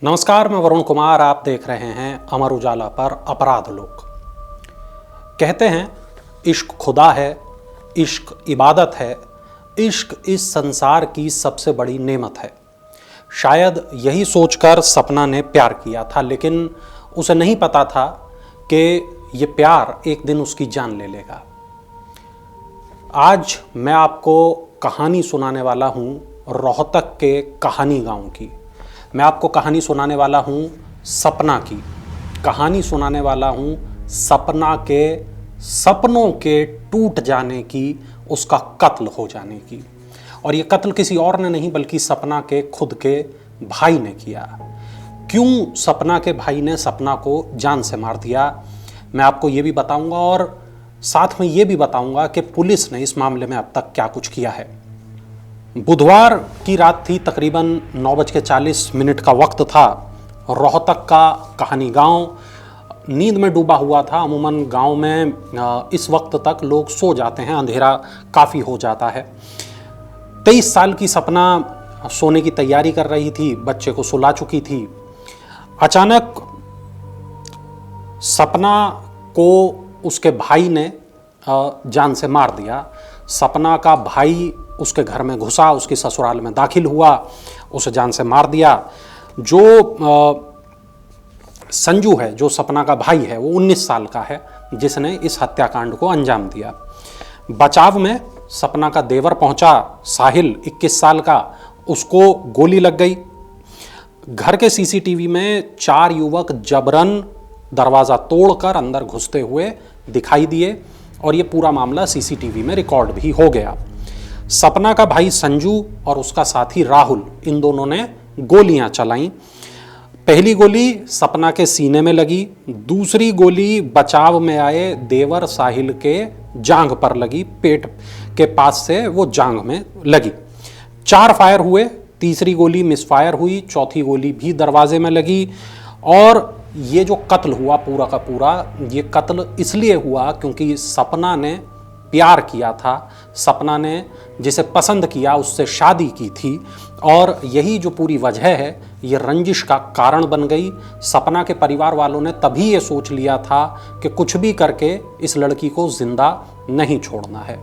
नमस्कार, मैं वरुण कुमार। आप देख रहे हैं अमर उजाला पर अपराध लोक। कहते हैं इश्क खुदा है, इश्क इबादत है, इश्क इस संसार की सबसे बड़ी नेमत है। शायद यही सोचकर सपना ने प्यार किया था, लेकिन उसे नहीं पता था कि ये प्यार एक दिन उसकी जान ले लेगा। आज मैं आपको कहानी सुनाने वाला हूँ रोहतक के कहानी गांव की। मैं आपको कहानी सुनाने वाला हूँ सपना की। कहानी सुनाने वाला हूँ सपना के सपनों के टूट जाने की, उसका कत्ल हो जाने की। और ये कत्ल किसी और ने नहीं बल्कि सपना के खुद के भाई ने किया। क्यों सपना के भाई ने सपना को जान से मार दिया, मैं आपको ये भी बताऊंगा और साथ में ये भी बताऊंगा कि पुलिस ने इस मामले में अब तक क्या कुछ किया है। बुधवार की रात थी, तकरीबन 9:40 का वक्त था। रोहतक का कहानी गांव नींद में डूबा हुआ था। अमूमन गांव में इस वक्त तक लोग सो जाते हैं, अंधेरा काफ़ी हो जाता है। 23 साल की सपना सोने की तैयारी कर रही थी, बच्चे को सुला चुकी थी। अचानक सपना को उसके भाई ने जान से मार दिया। सपना का भाई उसके घर में घुसा, उसकी ससुराल में दाखिल हुआ, उसे जान से मार दिया। जो संजू है, जो सपना का भाई है, वो 19 साल का है, जिसने इस हत्याकांड को अंजाम दिया। बचाव में सपना का देवर पहुंचा, साहिल 21 साल का, उसको गोली लग गई। घर के सीसीटीवी में 4 युवक जबरन दरवाज़ा तोड़कर अंदर घुसते हुए दिखाई दिए और ये पूरा मामला सीसीटीवी में रिकॉर्ड भी हो गया। सपना का भाई संजू और उसका साथी राहुल, इन दोनों ने गोलियां चलाईं। पहली गोली सपना के सीने में लगी, दूसरी गोली बचाव में आए देवर साहिल के जांघ पर लगी, पेट के पास से वो जांघ में लगी। 4 फायर हुए, तीसरी गोली मिसफायर हुई, चौथी गोली भी दरवाजे में लगी। और ये जो कत्ल हुआ पूरा का पूरा, ये कत्ल इसलिए हुआ क्योंकि सपना ने प्यार किया था, सपना ने जिसे पसंद किया उससे शादी की थी, और यही जो पूरी वजह है ये रंजिश का कारण बन गई। सपना के परिवार वालों ने तभी ये सोच लिया था कि कुछ भी करके इस लड़की को जिंदा नहीं छोड़ना है।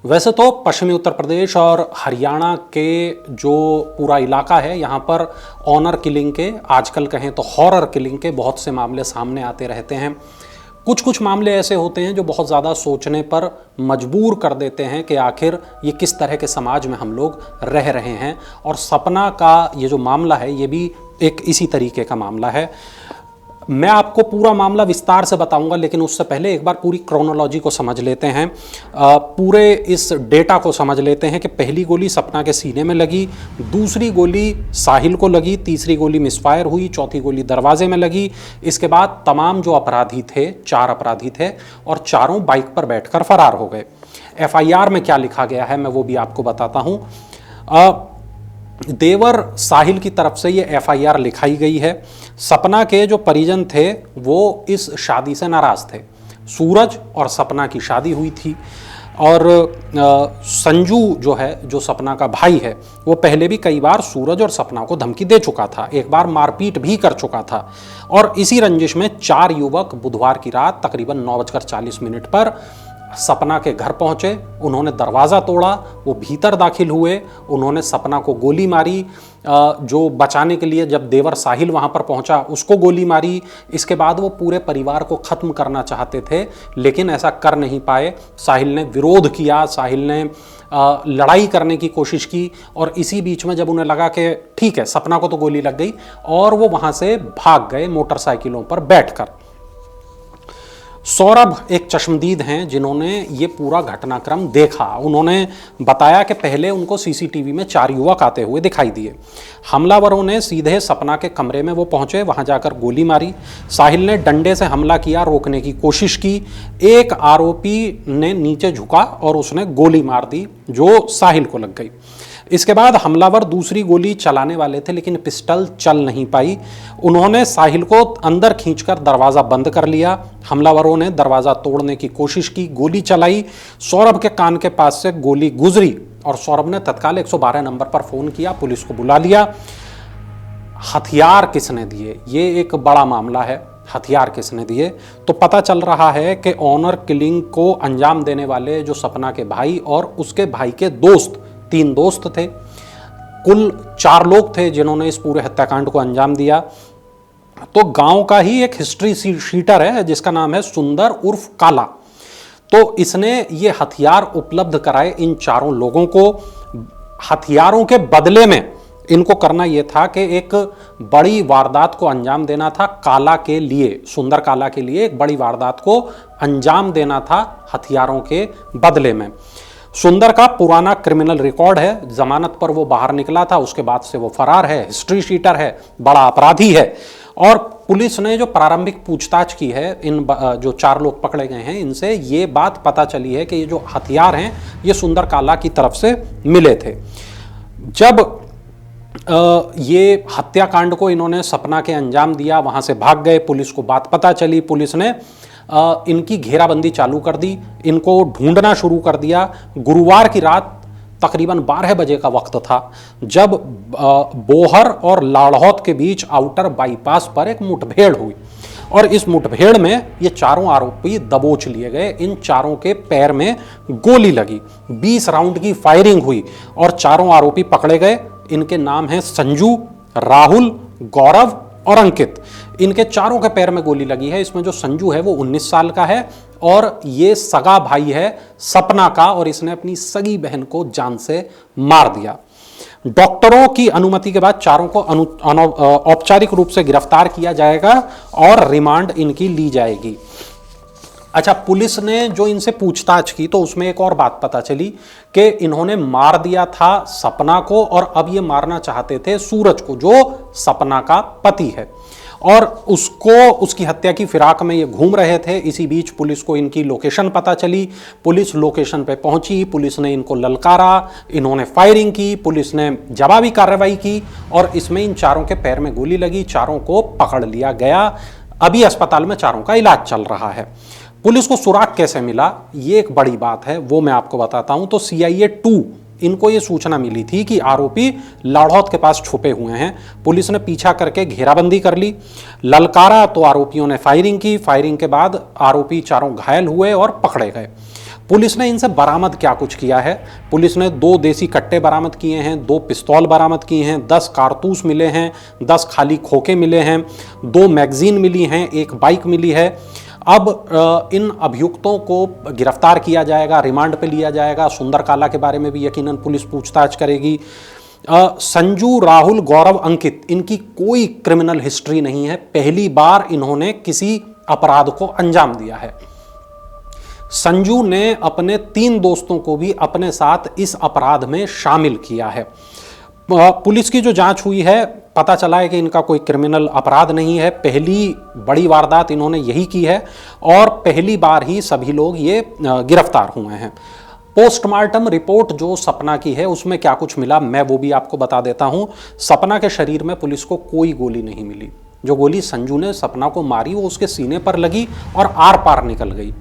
वैसे तो पश्चिमी उत्तर प्रदेश और हरियाणा के जो पूरा इलाका है, यहाँ पर ऑनर किलिंग के, आजकल कहें तो हॉरर किलिंग के बहुत से मामले सामने आते रहते हैं। कुछ मामले ऐसे होते हैं जो बहुत ज़्यादा सोचने पर मजबूर कर देते हैं कि आखिर ये किस तरह के समाज में हम लोग रह रहे हैं। और सपना का ये जो मामला है ये भी एक इसी तरीके का मामला है। मैं आपको पूरा मामला विस्तार से बताऊंगा, लेकिन उससे पहले एक बार पूरी क्रोनोलॉजी को समझ लेते हैं, पूरे इस डेटा को समझ लेते हैं कि पहली गोली सपना के सीने में लगी, दूसरी गोली साहिल को लगी, तीसरी गोली मिसफायर हुई, चौथी गोली दरवाजे में लगी। इसके बाद तमाम जो अपराधी थे, 4 अपराधी थे, और चारों बाइक पर बैठकर फरार हो गए। FIR में क्या लिखा गया है मैं वो भी आपको बताता हूँ। देवर साहिल की तरफ से ये FIR लिखाई गई है। सपना के जो परिजन थे वो इस शादी से नाराज थे। सूरज और सपना की शादी हुई थी, और संजू जो है, जो सपना का भाई है, वो पहले भी कई बार सूरज और सपना को धमकी दे चुका था, एक बार मारपीट भी कर चुका था। और इसी रंजिश में 4 युवक बुधवार की रात तकरीबन 9:40 पर सपना के घर पहुंचे। उन्होंने दरवाज़ा तोड़ा, वो भीतर दाखिल हुए, उन्होंने सपना को गोली मारी। जो बचाने के लिए जब देवर साहिल वहां पर पहुंचा उसको गोली मारी। इसके बाद वो पूरे परिवार को ख़त्म करना चाहते थे, लेकिन ऐसा कर नहीं पाए। साहिल ने विरोध किया, साहिल ने लड़ाई करने की कोशिश की, और इसी बीच में जब उन्हें लगा कि ठीक है सपना को तो गोली लग गई, और वो वहाँ से भाग गए मोटरसाइकिलों पर बैठकर। सौरभ एक चश्मदीद हैं जिन्होंने ये पूरा घटनाक्रम देखा। उन्होंने बताया कि पहले उनको सीसीटीवी में 4 युवक आते हुए दिखाई दिए। हमलावरों ने सीधे सपना के कमरे में वो पहुंचे, वहां जाकर गोली मारी। साहिल ने डंडे से हमला किया, रोकने की कोशिश की। एक आरोपी ने नीचे झुका और उसने गोली मार दी जो साहिल को लग गई। इसके बाद हमलावर दूसरी गोली चलाने वाले थे, लेकिन पिस्टल चल नहीं पाई। उन्होंने साहिल को अंदर खींचकर दरवाज़ा बंद कर लिया। हमलावरों ने दरवाज़ा तोड़ने की कोशिश की, गोली चलाई। सौरभ के कान के पास से गोली गुजरी और सौरभ ने तत्काल 112 नंबर पर फ़ोन किया, पुलिस को बुला लिया। हथियार किसने दिए, ये एक बड़ा मामला है। हथियार किसने दिए, तो पता चल रहा है कि ऑनर किलिंग को अंजाम देने वाले जो सपना के भाई और उसके भाई के दोस्त, 3 दोस्त थे, कुल 4 लोग थे जिन्होंने इस पूरे हत्याकांड को अंजाम दिया। तो गांव का ही एक हिस्ट्री शीटर है जिसका नाम है सुंदर उर्फ काला। तो इसने ये हथियार उपलब्ध कराए इन चारों लोगों को। हथियारों के बदले में इनको करना यह था कि एक बड़ी वारदात को अंजाम देना था काला के लिए, सुंदर काला के लिए एक बड़ी वारदात को अंजाम देना था हथियारों के बदले में। सुंदर का पुराना क्रिमिनल रिकॉर्ड है, जमानत पर वो बाहर निकला था, उसके बाद से वो फरार है, हिस्ट्री शीटर है, बड़ा अपराधी है। और पुलिस ने जो प्रारंभिक पूछताछ की है, इन जो 4 लोग पकड़े गए हैं इनसे ये बात पता चली है कि ये जो हथियार हैं ये सुंदर काला की तरफ से मिले थे। जब ये हत्याकांड को इन्होंने सपना के अंजाम दिया, वहां से भाग गए, पुलिस को बात पता चली, पुलिस ने इनकी घेराबंदी चालू कर दी, इनको ढूंढना शुरू कर दिया। गुरुवार की रात तकरीबन 12 बजे का वक्त था जब बोहर और लाड़हौत के बीच आउटर बाईपास पर एक मुठभेड़ हुई और इस मुठभेड़ में ये चारों आरोपी दबोच लिए गए। इन चारों के पैर में गोली लगी, 20 राउंड की फायरिंग हुई और चारों आरोपी पकड़े गए। इनके नाम हैं संजू, राहुल, गौरव और अंकित। इनके चारों के पैर में गोली लगी है। इसमें जो संजू है वो 19 साल का है और ये सगा भाई है सपना का और इसने अपनी सगी बहन को जान से मार दिया। डॉक्टरों की अनुमति के बाद चारों को औपचारिक रूप से गिरफ्तार किया जाएगा और रिमांड इनकी ली जाएगी। अच्छा, पुलिस ने जो इनसे पूछताछ की तो उसमें एक और बात पता चली कि इन्होंने मार दिया था सपना को और अब ये मारना चाहते थे सूरज को जो सपना का पति है और उसको उसकी हत्या की फिराक में ये घूम रहे थे। इसी बीच पुलिस को इनकी लोकेशन पता चली, पुलिस लोकेशन पे पहुंची, पुलिस ने इनको ललकारा, इन्होंने फायरिंग की, पुलिस ने जवाबी कार्रवाई की और इसमें इन चारों के पैर में गोली लगी, चारों को पकड़ लिया गया। अभी अस्पताल में चारों का इलाज चल रहा है। पुलिस को सुराग कैसे मिला, ये एक बड़ी बात है, वो मैं आपको बताता हूं। तो CIA 2 इनको ये सूचना मिली थी कि आरोपी लाड़हौत के पास छुपे हुए हैं। पुलिस ने पीछा करके घेराबंदी कर ली, ललकारा तो आरोपियों ने फायरिंग की। फायरिंग के बाद आरोपी चारों घायल हुए और पकड़े गए। पुलिस ने इनसे बरामद क्या कुछ किया है, पुलिस ने 2 देसी कट्टे बरामद किए हैं, 2 पिस्तौल बरामद किए हैं, 10 कारतूस मिले हैं, 10 खाली खोखे मिले हैं, 2 मैगजीन मिली हैं, 1 बाइक मिली है। अब इन अभियुक्तों को गिरफ्तार किया जाएगा, रिमांड पे लिया जाएगा। सुंदर काला के बारे में भी यकीनन पुलिस पूछताछ करेगी। संजू, राहुल, गौरव, अंकित, इनकी कोई क्रिमिनल हिस्ट्री नहीं है, पहली बार इन्होंने किसी अपराध को अंजाम दिया है। संजू ने अपने 3 दोस्तों को भी अपने साथ इस अपराध में शामिल किया है। पुलिस की जो जांच हुई है पता चला है कि इनका कोई क्रिमिनल अपराध नहीं है, पहली बड़ी वारदात इन्होंने यही की है और पहली बार ही सभी लोग ये गिरफ्तार हुए हैं। पोस्टमार्टम रिपोर्ट जो सपना की है उसमें क्या कुछ मिला मैं वो भी आपको बता देता हूं। सपना के शरीर में पुलिस को कोई गोली नहीं मिली। जो गोली संजू ने सपना को मारी वो उसके सीने पर लगी और आर पार निकल गई।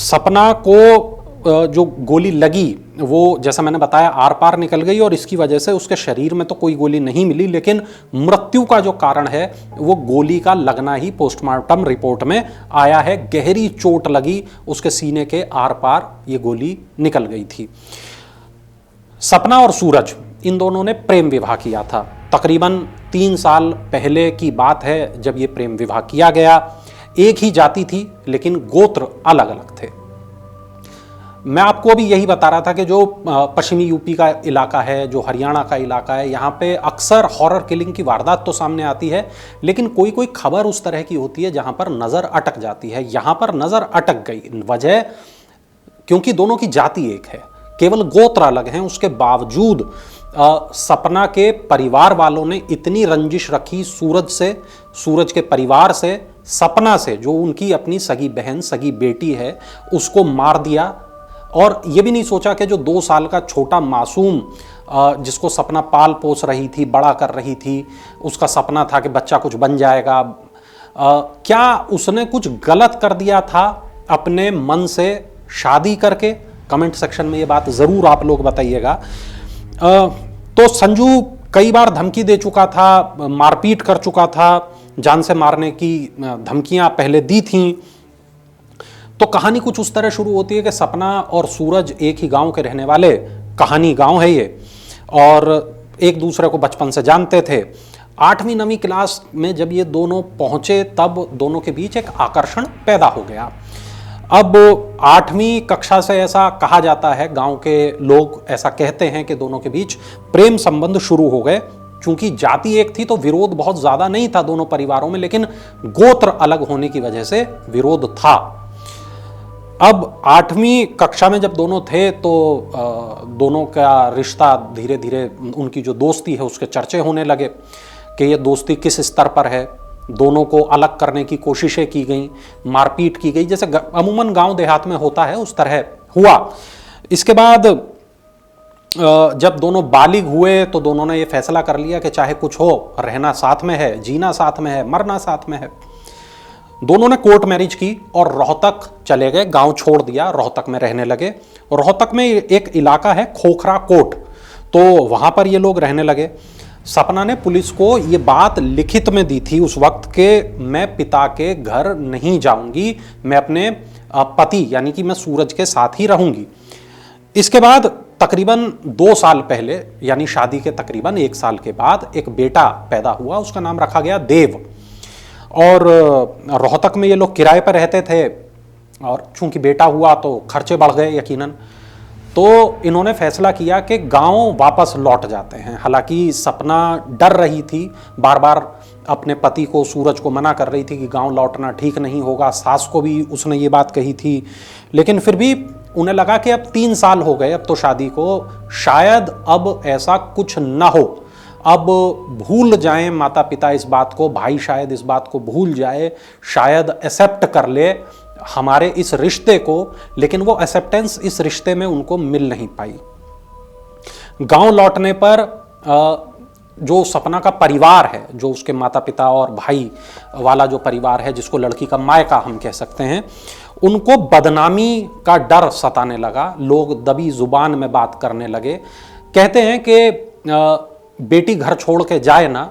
सपना को जो गोली लगी वो जैसा मैंने बताया आर पार निकल गई और इसकी वजह से उसके शरीर में तो कोई गोली नहीं मिली, लेकिन मृत्यु का जो कारण है वो गोली का लगना ही पोस्टमार्टम रिपोर्ट में आया है। गहरी चोट लगी, उसके सीने के आर पार ये गोली निकल गई थी। सपना और सूरज इन दोनों ने प्रेम विवाह किया था। तकरीबन 3 साल पहले की बात है जब ये प्रेम विवाह किया गया। एक ही जाति थी लेकिन गोत्र अलग अलग थे। मैं आपको अभी यही बता रहा था कि जो पश्चिमी यूपी का इलाका है, जो हरियाणा का इलाका है, यहाँ पे अक्सर हॉरर किलिंग की वारदात तो सामने आती है लेकिन कोई कोई खबर उस तरह की होती है जहाँ पर नज़र अटक जाती है। यहाँ पर नज़र अटक गई, वजह क्योंकि दोनों की जाति एक है, केवल गोत्र अलग हैं। उसके बावजूद सपना के परिवार वालों ने इतनी रंजिश रखी सूरज से, सूरज के परिवार से, सपना से जो उनकी अपनी सगी बहन, सगी बेटी है, उसको मार दिया। और ये भी नहीं सोचा कि जो 2 साल का छोटा मासूम जिसको सपना पाल पोस रही थी, बड़ा कर रही थी, उसका सपना था कि बच्चा कुछ बन जाएगा, क्या उसने कुछ गलत कर दिया था अपने मन से शादी करके? कमेंट सेक्शन में ये बात ज़रूर आप लोग बताइएगा। तो संजू कई बार धमकी दे चुका था, मारपीट कर चुका था, जान से मारने की धमकियां पहले दी थीं। तो कहानी कुछ उस तरह शुरू होती है कि सपना और सूरज एक ही गांव के रहने वाले, कहानी गांव है ये, और एक दूसरे को बचपन से जानते थे। 8वीं 9वीं क्लास में जब ये दोनों पहुंचे तब दोनों के बीच एक आकर्षण पैदा हो गया। अब 8वीं कक्षा से ऐसा कहा जाता है, गांव के लोग ऐसा कहते हैं कि दोनों के बीच प्रेम संबंध शुरू हो गए। चूंकि जाति एक थी तो विरोध बहुत ज्यादा नहीं था दोनों परिवारों में, लेकिन गोत्र अलग होने की वजह से विरोध था। अब 8वीं कक्षा में जब दोनों थे तो दोनों का रिश्ता धीरे धीरे, उनकी जो दोस्ती है उसके चर्चे होने लगे कि ये दोस्ती किस स्तर पर है। दोनों को अलग करने की कोशिशें की गई, मारपीट की गई, जैसे अमूमन गांव देहात में होता है उस तरह हुआ। इसके बाद जब दोनों बालिग हुए तो दोनों ने ये फैसला कर लिया कि चाहे कुछ हो, रहना साथ में है, जीना साथ में है, मरना साथ में है। दोनों ने कोर्ट मैरिज की और रोहतक चले गए, गांव छोड़ दिया, रोहतक में रहने लगे। रोहतक में एक इलाका है खोखरा कोट, तो वहां पर ये लोग रहने लगे। सपना ने पुलिस को ये बात लिखित में दी थी उस वक्त के, मैं पिता के घर नहीं जाऊंगी, मैं अपने पति यानी कि मैं सूरज के साथ ही रहूंगी। इसके बाद तकरीबन 2 साल पहले, यानी शादी के तकरीबन 1 साल के बाद एक बेटा पैदा हुआ, उसका नाम रखा गया देव। और रोहतक में ये लोग किराए पर रहते थे और चूंकि बेटा हुआ तो खर्चे बढ़ गए यकीनन। तो इन्होंने फैसला किया कि गांव वापस लौट जाते हैं। हालांकि सपना डर रही थी, बार बार अपने पति को, सूरज को मना कर रही थी कि गांव लौटना ठीक नहीं होगा। सास को भी उसने ये बात कही थी, लेकिन फिर भी उन्हें लगा कि अब 3 साल हो गए अब तो शादी को, शायद अब ऐसा कुछ ना हो, अब भूल जाएं माता पिता इस बात को, भाई शायद इस बात को भूल जाए, शायद एक्सेप्ट कर ले हमारे इस रिश्ते को। लेकिन वो एक्सेप्टेंस इस रिश्ते में उनको मिल नहीं पाई। गांव लौटने पर जो सपना का परिवार है, जो उसके माता पिता और भाई वाला जो परिवार है, जिसको लड़की का मायका हम कह सकते हैं, उनको बदनामी का डर सताने लगा। लोग दबी जुबान में बात करने लगे। कहते हैं कि बेटी घर छोड़ के जाए ना,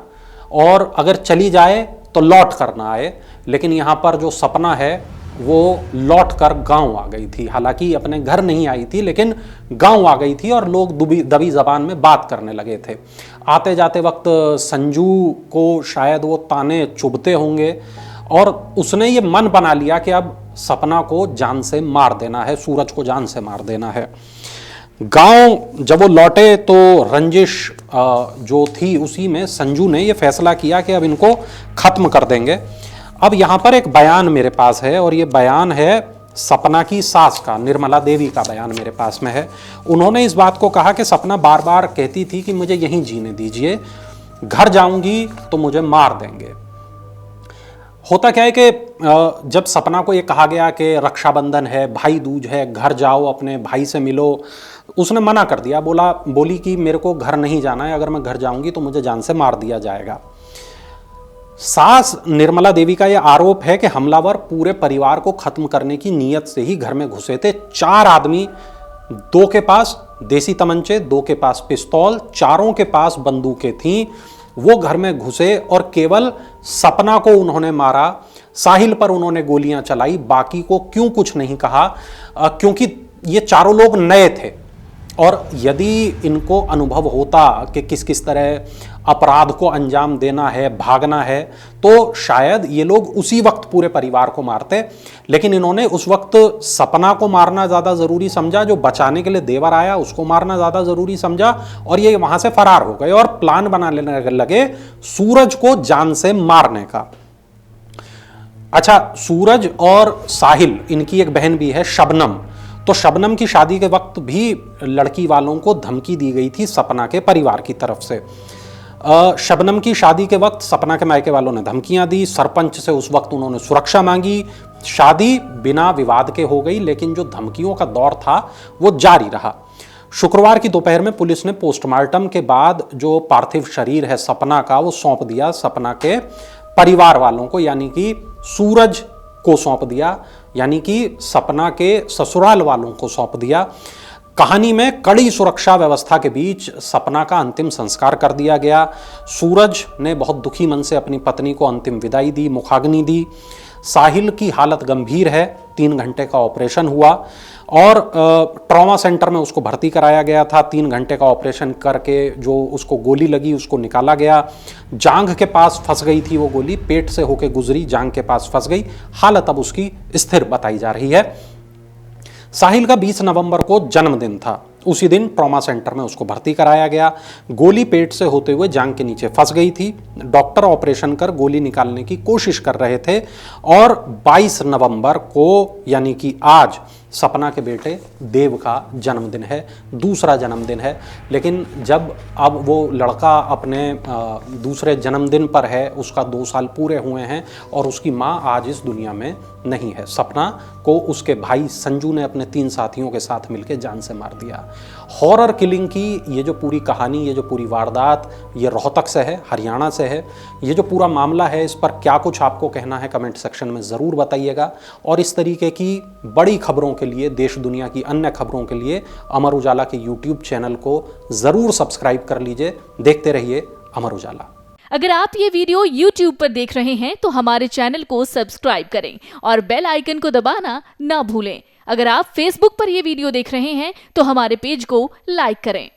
और अगर चली जाए तो लौट कर ना आए। लेकिन यहाँ पर जो सपना है वो लौट कर गाँव आ गई थी। हालांकि अपने घर नहीं आई थी, लेकिन गाँव आ गई थी और लोग दबी जबान में बात करने लगे थे। आते जाते वक्त संजू को शायद वो ताने चुभते होंगे और उसने ये मन बना लिया कि अब सपना को जान से मार देना है, सूरज को जान से मार देना है। गांव जब वो लौटे तो रंजिश जो थी उसी में संजू ने ये फैसला किया कि अब इनको खत्म कर देंगे। अब यहाँ पर एक बयान मेरे पास है और ये बयान है सपना की सास का, निर्मला देवी का बयान मेरे पास में है। उन्होंने इस बात को कहा कि सपना बार बार कहती थी कि मुझे यहीं जीने दीजिए, घर जाऊंगी तो मुझे मार देंगे। होता क्या है कि जब सपना को ये कहा गया कि रक्षाबंधन है, भाई दूज है, घर जाओ, अपने भाई से मिलो, उसने मना कर दिया। बोली कि मेरे को घर नहीं जाना है, अगर मैं घर जाऊंगी तो मुझे जान से मार दिया जाएगा। सास निर्मला देवी का यह आरोप है कि हमलावर पूरे परिवार को खत्म करने की नीयत से ही घर में घुसे थे। 4 आदमी, 2 के पास देसी तमंचे, 2 के पास पिस्तौल, चारों के पास बंदूकें थीं। वो घर में घुसे और केवल सपना को उन्होंने मारा। साहिल पर उन्होंने गोलियां चलाई, बाकी को क्यों कुछ नहीं कहा, क्योंकि ये चारों लोग नए थे और यदि इनको अनुभव होता कि किस किस तरह अपराध को अंजाम देना है, भागना है, तो शायद ये लोग उसी वक्त पूरे परिवार को मारते। लेकिन इन्होंने उस वक्त सपना को मारना ज़्यादा ज़रूरी समझा, जो बचाने के लिए देवर आया उसको मारना ज़्यादा ज़रूरी समझा और ये वहाँ से फरार हो गए और प्लान बनाने लगे सूरज को जान से मारने का। अच्छा, सूरज और साहिल, इनकी एक बहन भी है शबनम। तो शबनम की शादी के वक्त भी लड़की वालों को धमकी दी गई थी सपना के परिवार की तरफ से। शबनम की शादी के वक्त सपना के मायके वालों ने धमकियां दी, सरपंच से उस वक्त उन्होंने सुरक्षा मांगी। शादी बिना विवाद के हो गई, लेकिन जो धमकियों का दौर था वो जारी रहा। शुक्रवार की दोपहर में पुलिस ने पोस्टमार्टम के बाद जो पार्थिव शरीर है सपना का, वो सौंप दिया सपना के परिवार वालों को, यानी कि सूरज को सौंप दिया, यानी कि सपना के ससुराल वालों को सौंप दिया। कहानी में कड़ी सुरक्षा व्यवस्था के बीच सपना का अंतिम संस्कार कर दिया गया। सूरज ने बहुत दुखी मन से अपनी पत्नी को अंतिम विदाई दी, मुखाग्नि दी। साहिल की हालत गंभीर है, 3 घंटे का ऑपरेशन हुआ और ट्रॉमा सेंटर में उसको भर्ती कराया गया था। 3 घंटे का ऑपरेशन करके जो उसको गोली लगी उसको निकाला गया। जांघ के पास फंस गई थी वो गोली, पेट से होके गुजरी, जांघ के पास फंस गई। हालत अब उसकी स्थिर बताई जा रही है। साहिल का 20 नवंबर को जन्मदिन था। उसी दिन ट्रॉमा सेंटर में उसको भर्ती कराया गया। गोली पेट से होते हुए जांघ के नीचे फंस गई थी। डॉक्टर ऑपरेशन कर गोली निकालने की कोशिश कर रहे थे और 22 नवंबर को यानी कि आज सपना के बेटे देव का जन्मदिन है, दूसरा जन्मदिन है। लेकिन जब अब वो लड़का अपने दूसरे जन्मदिन पर है, उसका 2 साल पूरे हुए हैं और उसकी माँ आज इस दुनिया में नहीं है। सपना को उसके भाई संजू ने अपने 3 साथियों के साथ मिलकर जान से मार दिया। हॉरर किलिंग की ये जो पूरी कहानी, ये जो पूरी वारदात, ये रोहतक से है, हरियाणा से है। ये जो पूरा मामला है, इस पर क्या कुछ आपको कहना है कमेंट सेक्शन में ज़रूर बताइएगा। और इस तरीके की बड़ी खबरों के लिए, देश दुनिया की अन्य खबरों के लिए अमर उजाला के यूट्यूब चैनल को ज़रूर सब्सक्राइब कर लीजिए। देखते रहिए अमर उजाला। अगर आप ये वीडियो YouTube पर देख रहे हैं तो हमारे चैनल को सब्सक्राइब करें और बेल आइकन को दबाना ना भूलें। अगर आप Facebook पर ये वीडियो देख रहे हैं तो हमारे पेज को लाइक करें।